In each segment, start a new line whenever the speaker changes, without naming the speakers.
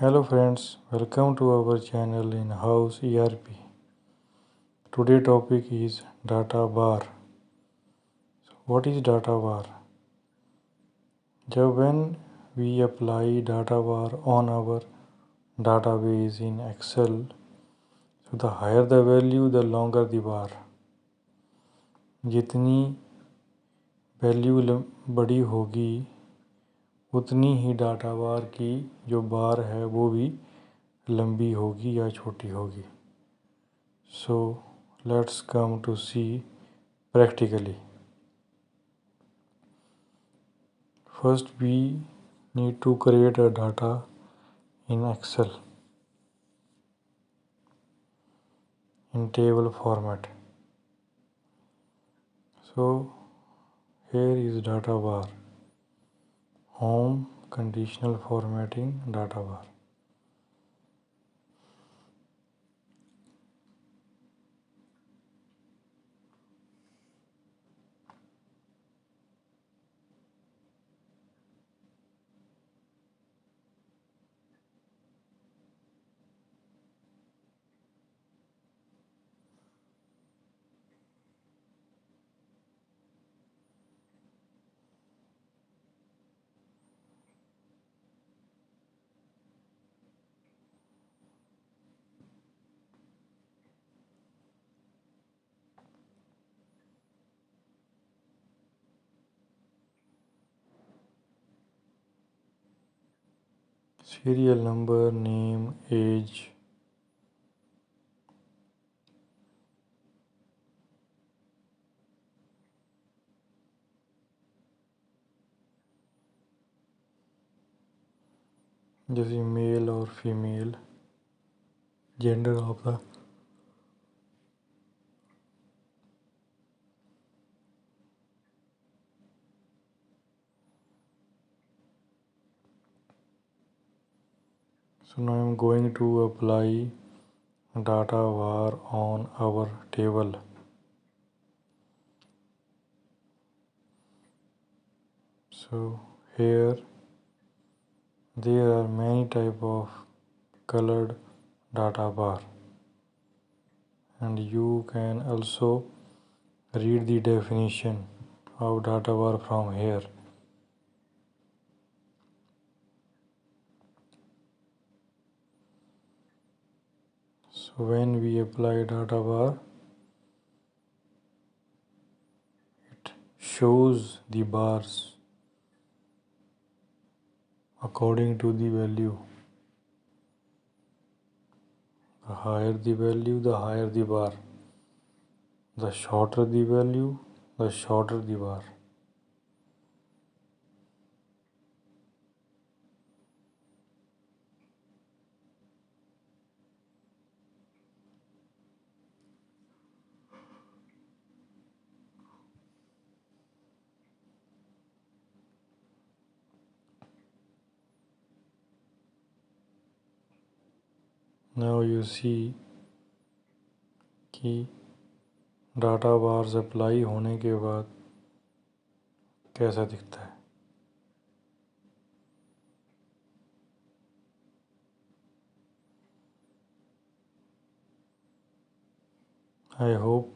Hello friends, welcome to our channel InhouseERP. Today topic is Databar. What is Databar? When we apply Databar on our database in Excel, so the higher the value, the longer the bar. जितनी value बड़ी होगी उतनी ही data बार की जो बार है वो भी लंबी होगी या छोटी होगी. So let's come to see practically. First we need to create a data in Excel in table format. So here is data bar, home conditional formatting data bar. Serial number, name, age. जैसे mail और female, gender of the So now I am going to apply data var on our table. So here there are many type of colored data bar, and you can also read the definition of data bar from here. So when we apply data bar, it shows the bars according to the value. The higher the value, the higher the bar. The shorter the value, the shorter the bar. Now you see कि data bars apply होने के बाद कैसा दिखता है. I hope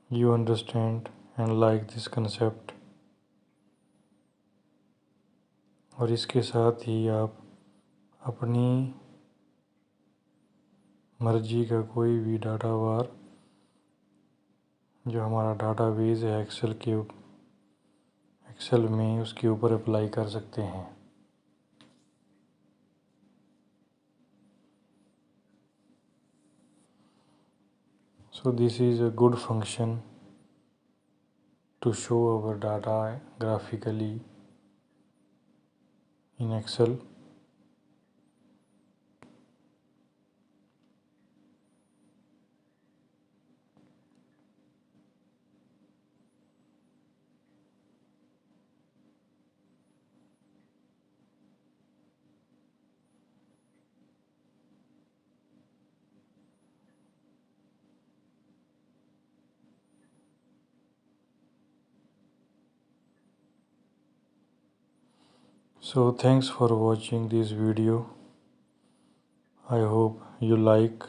you understand and like this concept. और इसके साथ ही आप अपनी मर्जी का कोई भी डाटा बार जो हमारा डाटाबेस है एक्सेल में उसके ऊपर अप्लाई कर सकते हैं. So this is a good function to show our data graphically in Excel. So thanks for watching this video. I hope you like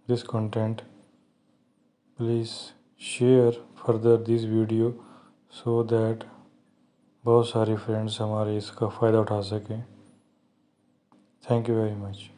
this content. Please share further this video so that बहुत सारे friends हमारे इसका फ़ायदा उठा सकें. Thank you very much.